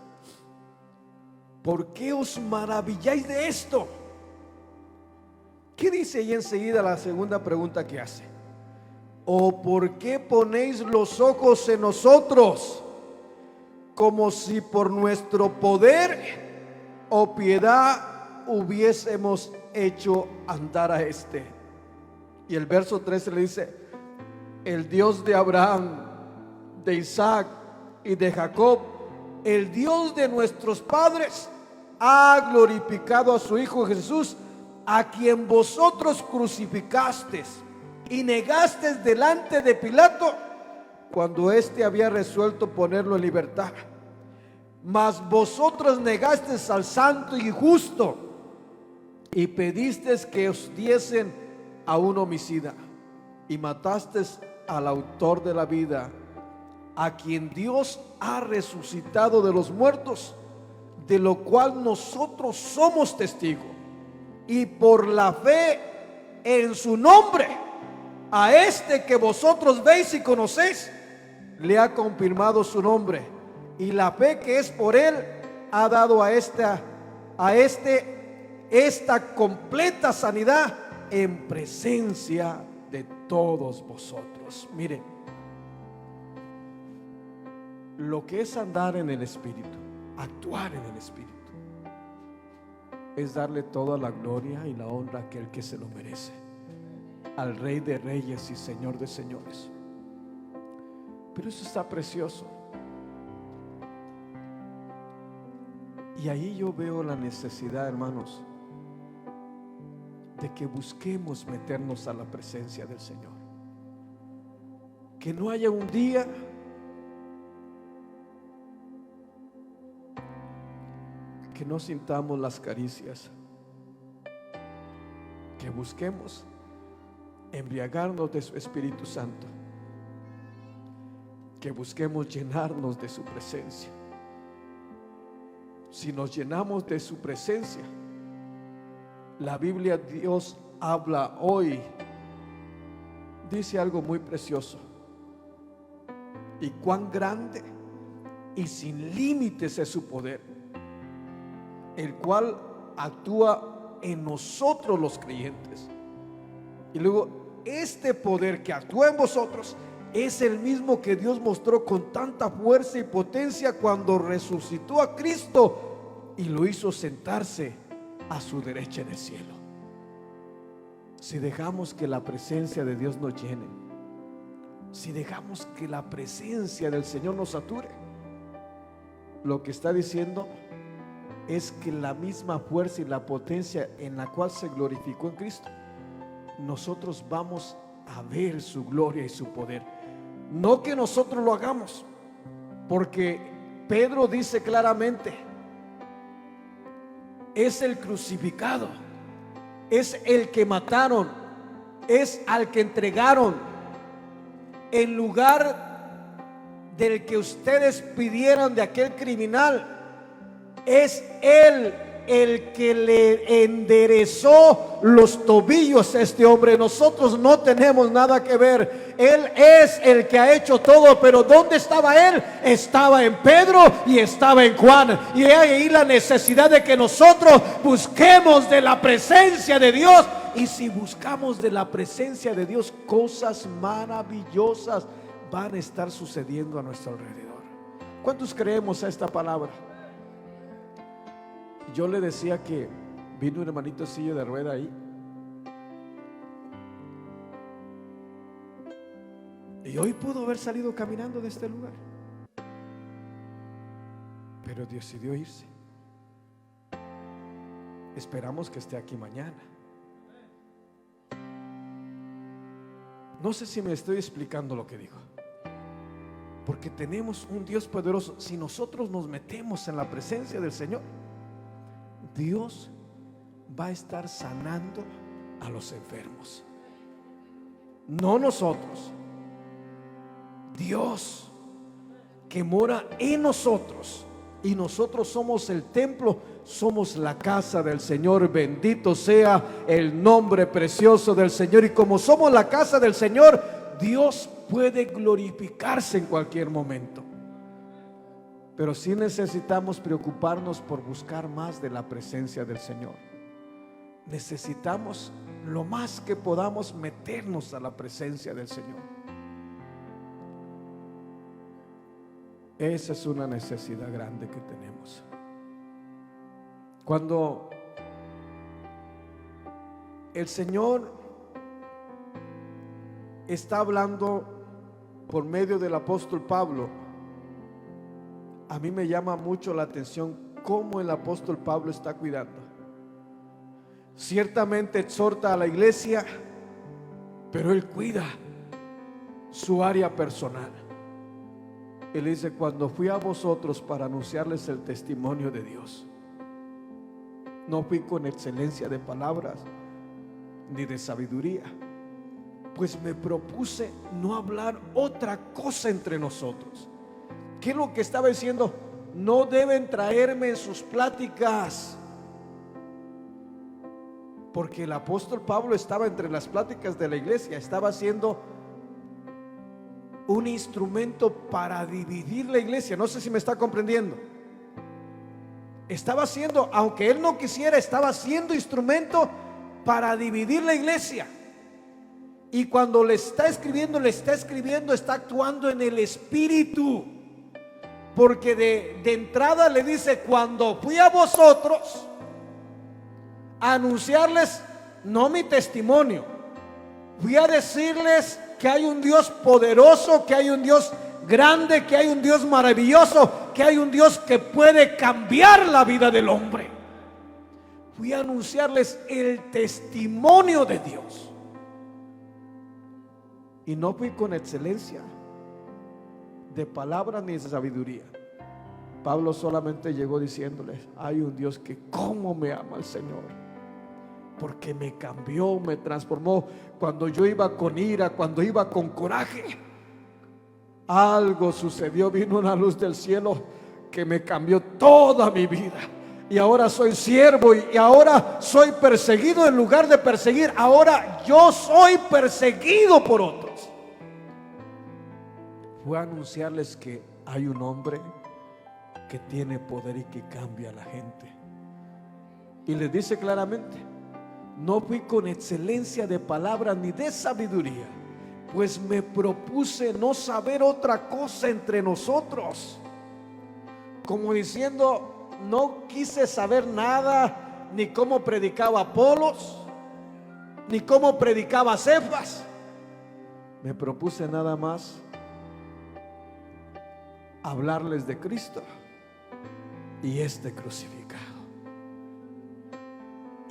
¿por qué os maravilláis de esto? ¿Qué dice ahí enseguida la segunda pregunta que hace? ¿O por qué ponéis los ojos en nosotros, como si por nuestro poder o piedad hubiésemos hecho andar a este? Y el verso 13 le dice: el Dios de Abraham, de Isaac y de Jacob, el Dios de nuestros padres, ha glorificado a su Hijo Jesús, a quien vosotros crucificasteis y negasteis delante de Pilato, cuando éste había resuelto ponerlo en libertad. Mas vosotros negasteis al santo y justo, y pedisteis que os diesen a un homicida, y matasteis al autor de la vida, a quien Dios ha resucitado de los muertos, de lo cual nosotros somos testigos. Y por la fe en su nombre, a este que vosotros veis y conocéis, le ha confirmado su nombre. Y la fe que es por él ha dado a esta completa sanidad en presencia de todos vosotros. Miren, lo que es andar en el Espíritu, actuar en el Espíritu, es darle toda la gloria y la honra a aquel que se lo merece, al Rey de Reyes y Señor de Señores. Pero eso está precioso. Y ahí yo veo la necesidad, hermanos, de que busquemos meternos a la presencia del Señor. Que no haya un día que no sintamos las caricias, que busquemos embriagarnos de su Espíritu Santo, que busquemos llenarnos de su presencia. Si nos llenamos de su presencia, la Biblia, Dios habla hoy, dice algo muy precioso: y cuán grande y sin límites es su poder, el cual actúa en nosotros los creyentes. Y luego, este poder que actúa en vosotros es el mismo que Dios mostró con tanta fuerza y potencia cuando resucitó a Cristo y lo hizo sentarse a su derecha en el cielo. Si dejamos que la presencia de Dios nos llene, si dejamos que la presencia del Señor nos sature, lo que está diciendo es que la misma fuerza y la potencia en la cual se glorificó en Cristo, nosotros vamos a ver su gloria y su poder. No que nosotros lo hagamos, porque Pedro dice claramente: es el crucificado, es el que mataron, es al que entregaron en lugar del que ustedes pidieron de aquel criminal. Es él el que le enderezó los tobillos a este hombre. Nosotros no tenemos nada que ver. Él es el que ha hecho todo. Pero ¿dónde estaba él? Estaba en Pedro y estaba en Juan. Y hay ahí la necesidad de que nosotros busquemos de la presencia de Dios. Y si buscamos de la presencia de Dios, cosas maravillosas van a estar sucediendo a nuestro alrededor. ¿Cuántos creemos a esta palabra? Yo le decía que vino un hermanito silla de rueda ahí, y hoy pudo haber salido caminando de este lugar, pero decidió irse. Esperamos que esté aquí mañana. No sé si me estoy explicando lo que digo, porque tenemos un Dios poderoso. Si nosotros nos metemos en la presencia del Señor, Dios va a estar sanando a los enfermos. No nosotros, Dios que mora en nosotros, y nosotros somos el templo, somos la casa del Señor. Bendito sea el nombre precioso del Señor. Y como somos la casa del Señor, Dios puede glorificarse en cualquier momento. Pero sí necesitamos preocuparnos por buscar más de la presencia del Señor. Necesitamos lo más que podamos meternos a la presencia del Señor. Esa es una necesidad grande que tenemos. Cuando el Señor está hablando por medio del apóstol Pablo, a mí me llama mucho la atención cómo el apóstol Pablo está cuidando. Ciertamente exhorta a la iglesia, pero él cuida su área personal. Él dice: cuando fui a vosotros para anunciarles el testimonio de Dios, No fui con excelencia de palabras ni de sabiduría, pues me propuse no hablar otra cosa entre nosotros. ¿Qué es lo que estaba diciendo? No deben traerme en sus pláticas, porque el apóstol Pablo estaba entre las pláticas de la iglesia, estaba siendo un instrumento para dividir la iglesia. No sé si me está comprendiendo. Estaba siendo, aunque él no quisiera, estaba siendo instrumento para dividir la iglesia. Y cuando le está escribiendo, está actuando en el espíritu, porque de entrada le dice: cuando fui a vosotros a anunciarles no mi testimonio, fui a decirles que hay un Dios poderoso, que hay un Dios grande, que hay un Dios maravilloso, que hay un Dios que puede cambiar la vida del hombre. Fui a anunciarles el testimonio de Dios. Y no fui con excelencia de palabras ni de sabiduría. Pablo solamente llegó diciéndoles: hay un Dios que cómo me ama el Señor, porque me cambió, me transformó. Cuando yo iba con ira, cuando iba con coraje, algo sucedió, vino una luz del cielo que me cambió toda mi vida. Y ahora soy siervo, y ahora soy perseguido en lugar de perseguir. Ahora yo soy perseguido por otros. Fue a anunciarles que hay un hombre que tiene poder y que cambia a la gente. Y les dice claramente: no fui con excelencia de palabras ni de sabiduría, pues me propuse no saber otra cosa entre nosotros. Como diciendo, no quise saber nada, ni cómo predicaba Apolos, ni cómo predicaba Cefas. Me propuse nada más hablarles de Cristo y este crucificado.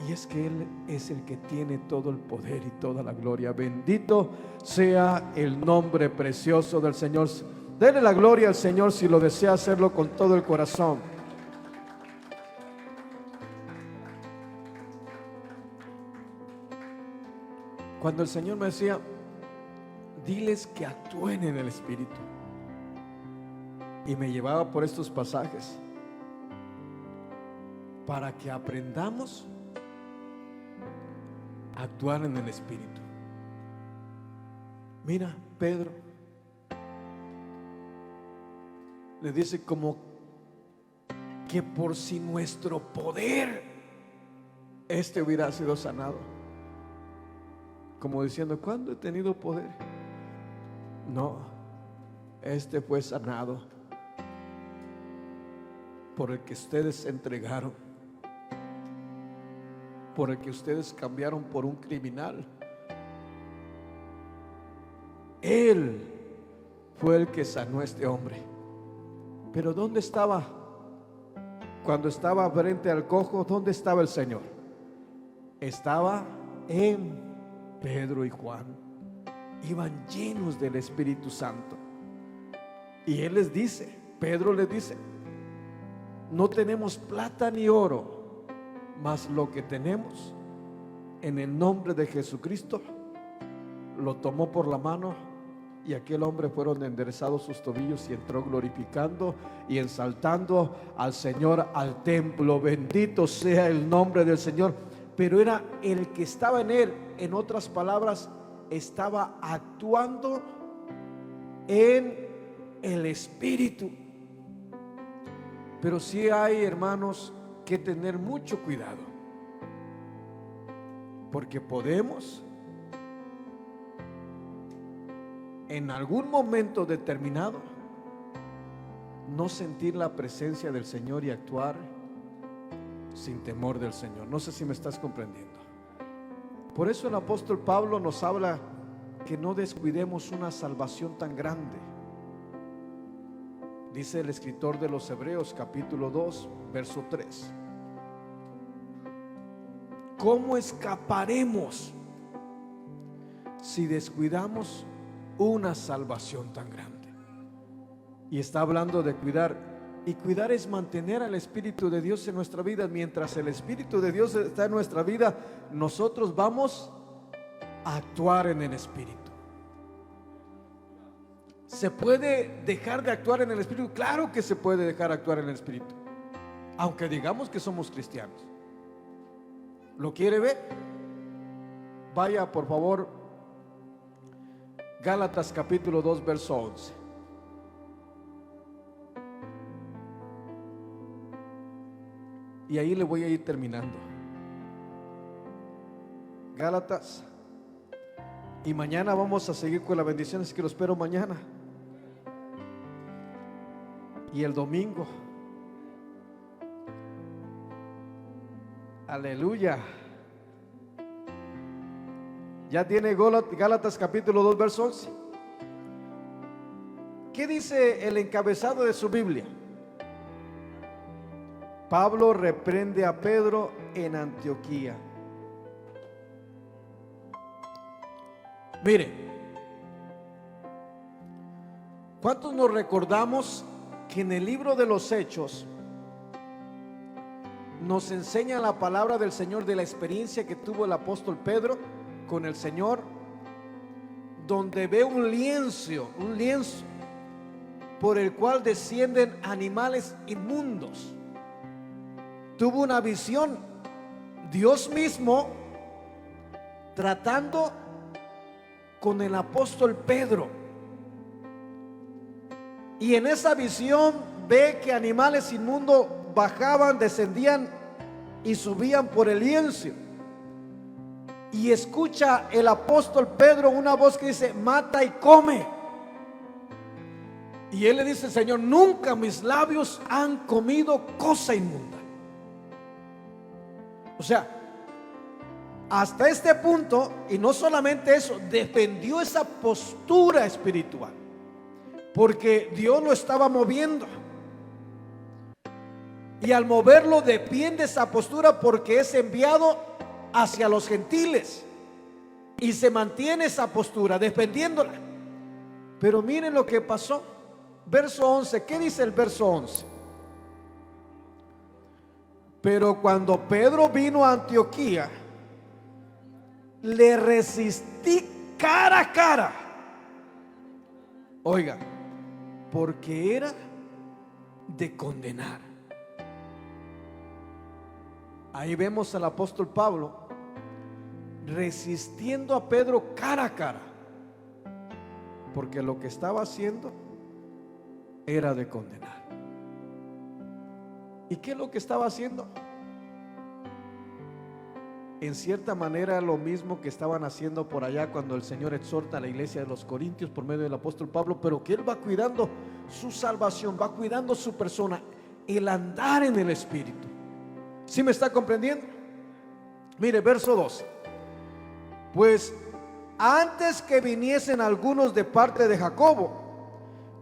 Y es que Él es el que tiene todo el poder y toda la gloria. Bendito sea el nombre precioso del Señor. Dele la gloria al Señor si lo desea hacerlo con todo el corazón. Cuando el Señor me decía: diles que actúen en el Espíritu, y me llevaba por estos pasajes para que aprendamos a actuar en el Espíritu. Mira, Pedro le dice como que por si nuestro poder hubiera sido sanado, como diciendo: ¿cuándo he tenido poder? No, fue sanado por el que ustedes se entregaron, por el que ustedes cambiaron por un criminal. Él fue el que sanó a este hombre. Pero ¿dónde estaba? Cuando estaba frente al cojo, ¿dónde estaba el Señor? Estaba en Pedro y Juan. Iban llenos del Espíritu Santo. Y Él les dice, Pedro les dice: no tenemos plata ni oro, mas lo que tenemos, en el nombre de Jesucristo. Lo tomó por la mano, y aquel hombre fueron enderezados sus tobillos, y entró glorificando y ensaltando al Señor al templo. Bendito sea el nombre del Señor. Pero era el que estaba en él, en otras palabras, estaba actuando en el Espíritu. Pero sí hay, hermanos, que tener mucho cuidado, porque podemos en algún momento determinado no sentir la presencia del Señor y actuar sin temor del Señor. No sé si me estás comprendiendo. Por eso el apóstol Pablo nos habla que no descuidemos una salvación tan grande. Dice el escritor de los Hebreos, capítulo 2, verso 3: ¿cómo escaparemos si descuidamos una salvación tan grande? Y está hablando de cuidar. Y cuidar es mantener al Espíritu de Dios en nuestra vida. Mientras el Espíritu de Dios está en nuestra vida, nosotros vamos a actuar en el Espíritu. ¿Se puede dejar de actuar en el Espíritu? Claro que se puede dejar de actuar en el Espíritu, aunque digamos que somos cristianos. ¿Lo quiere ver? Vaya por favor, Gálatas capítulo 2 verso 11. Y ahí le voy a ir terminando. Gálatas. Y mañana vamos a seguir con las bendiciones, que lo espero mañana. Y el domingo. Aleluya. Ya tiene Gálatas capítulo 2 verso 11. ¿Qué dice el encabezado de su Biblia? Pablo reprende a Pedro en Antioquía. Mire, ¿cuántos nos recordamos que en el libro de los Hechos nos enseña la palabra del Señor de la experiencia que tuvo el apóstol Pedro con el Señor, donde ve un lienzo por el cual descienden animales inmundos? Tuvo una visión, Dios mismo tratando con el apóstol Pedro, y en esa visión ve que animales inmundos bajaban, descendían y subían por el lienzo, y escucha el apóstol Pedro una voz que dice: mata y come. Y él le dice: Señor, nunca mis labios han comido cosa inmunda. O sea, hasta este punto, y no solamente eso, defendió esa postura espiritual, porque Dios lo estaba moviendo. Y al moverlo defiende esa postura, porque es enviado hacia los gentiles, y se mantiene esa postura defendiéndola. Pero miren lo que pasó. Verso 11, ¿qué dice el verso 11? Pero cuando Pedro vino a Antioquía, le resistí cara a cara. Oiga, porque era de condenar. Ahí vemos al apóstol Pablo resistiendo a Pedro cara a cara, porque lo que estaba haciendo era de condenar. ¿Y qué es lo que estaba haciendo? En cierta manera lo mismo que estaban haciendo por allá cuando el Señor exhorta a la iglesia de los Corintios por medio del apóstol Pablo, pero que él va cuidando su salvación, va cuidando su persona, el andar en el Espíritu. ¿Sí me está comprendiendo? Mire, verso 2. Pues antes que viniesen algunos de parte de Jacobo,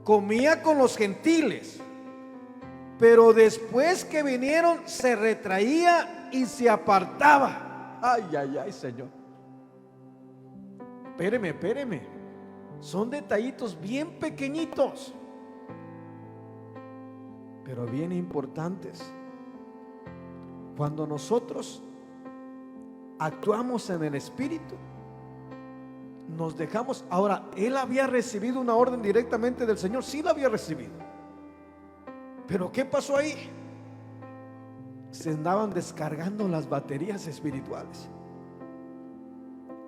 comía con los gentiles, pero después que vinieron se retraía y se apartaba. Ay, ay, ay, Señor. Espéreme. Son detallitos bien pequeñitos, pero bien importantes. Cuando nosotros actuamos en el Espíritu, nos dejamos. Ahora, él había recibido una orden directamente del Señor, sí la había recibido. Pero ¿qué pasó ahí? Se andaban descargando las baterías espirituales.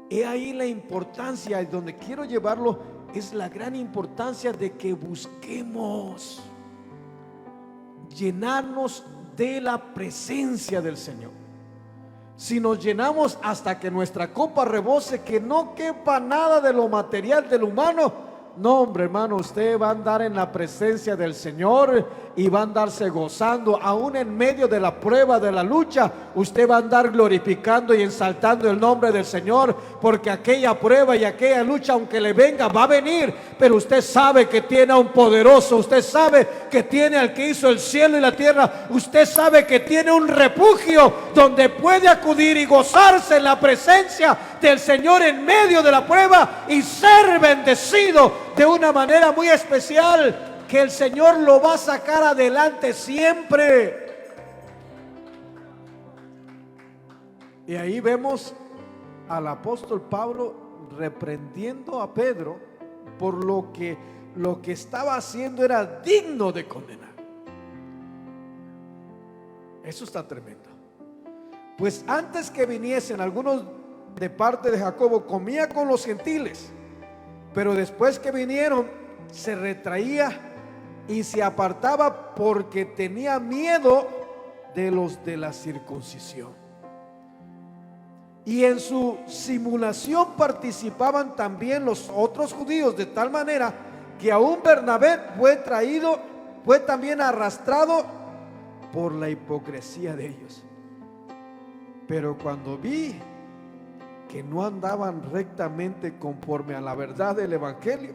He ahí la importancia, y donde quiero llevarlo es la gran importancia de que busquemos llenarnos de la presencia del Señor. Si nos llenamos hasta que nuestra copa rebose, que no quepa nada de lo material, de lo humano, no, hombre, hermano, usted va a andar en la presencia del Señor y va a andarse gozando. Aún en medio de la prueba, de la lucha, usted va a andar glorificando y exaltando el nombre del Señor, porque aquella prueba y aquella lucha, aunque le venga, va a venir, pero usted sabe que tiene a un poderoso, usted sabe que tiene al que hizo el cielo y la tierra, usted sabe que tiene un refugio donde puede acudir y gozarse en la presencia del Señor en medio de la prueba y ser bendecido de una manera muy especial. que el Señor lo va a sacar adelante siempre. Y ahí vemos al apóstol Pablo reprendiendo a Pedro por lo que estaba haciendo era digno de condenar. Eso está tremendo. Pues antes que viniesen algunos de parte de Jacobo, comía con los gentiles, pero después que vinieron se retraía y se apartaba porque tenía miedo de los de la circuncisión. Y en su simulación participaban también los otros judíos, de tal manera que aún Bernabé fue también arrastrado por la hipocresía de ellos. Pero cuando vi que no andaban rectamente conforme a la verdad del evangelio,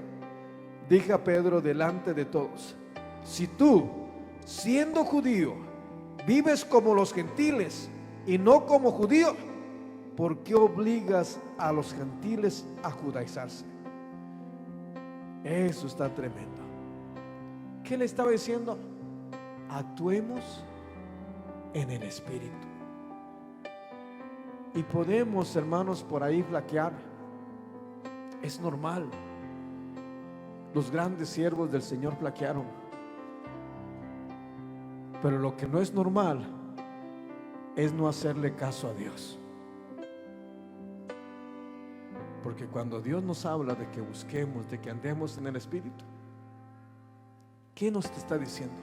dije a Pedro delante de todos: si tú, siendo judío, vives como los gentiles y no como judío, ¿por qué obligas a los gentiles a judaizarse? Eso está tremendo. ¿Qué le estaba diciendo? Actuemos en el Espíritu. Y podemos, hermanos, por ahí flaquear. Es normal. Los grandes siervos del Señor flaquearon. Pero lo que no es normal es no hacerle caso a Dios. Porque cuando Dios nos habla de que busquemos, de que andemos en el Espíritu, ¿qué nos está diciendo?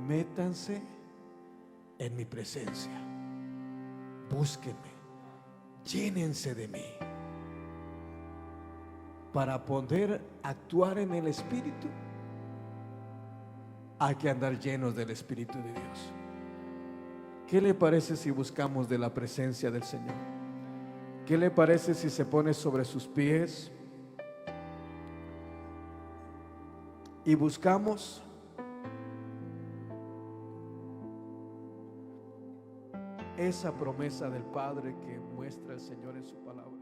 Métanse en mi presencia, búsquenme, llénense de mí. Para poder actuar en el Espíritu, hay que andar llenos del Espíritu de Dios. ¿Qué le parece si buscamos de la presencia del Señor? ¿Qué le parece si se pone sobre sus pies y buscamos esa promesa del Padre que muestra el Señor en su palabra?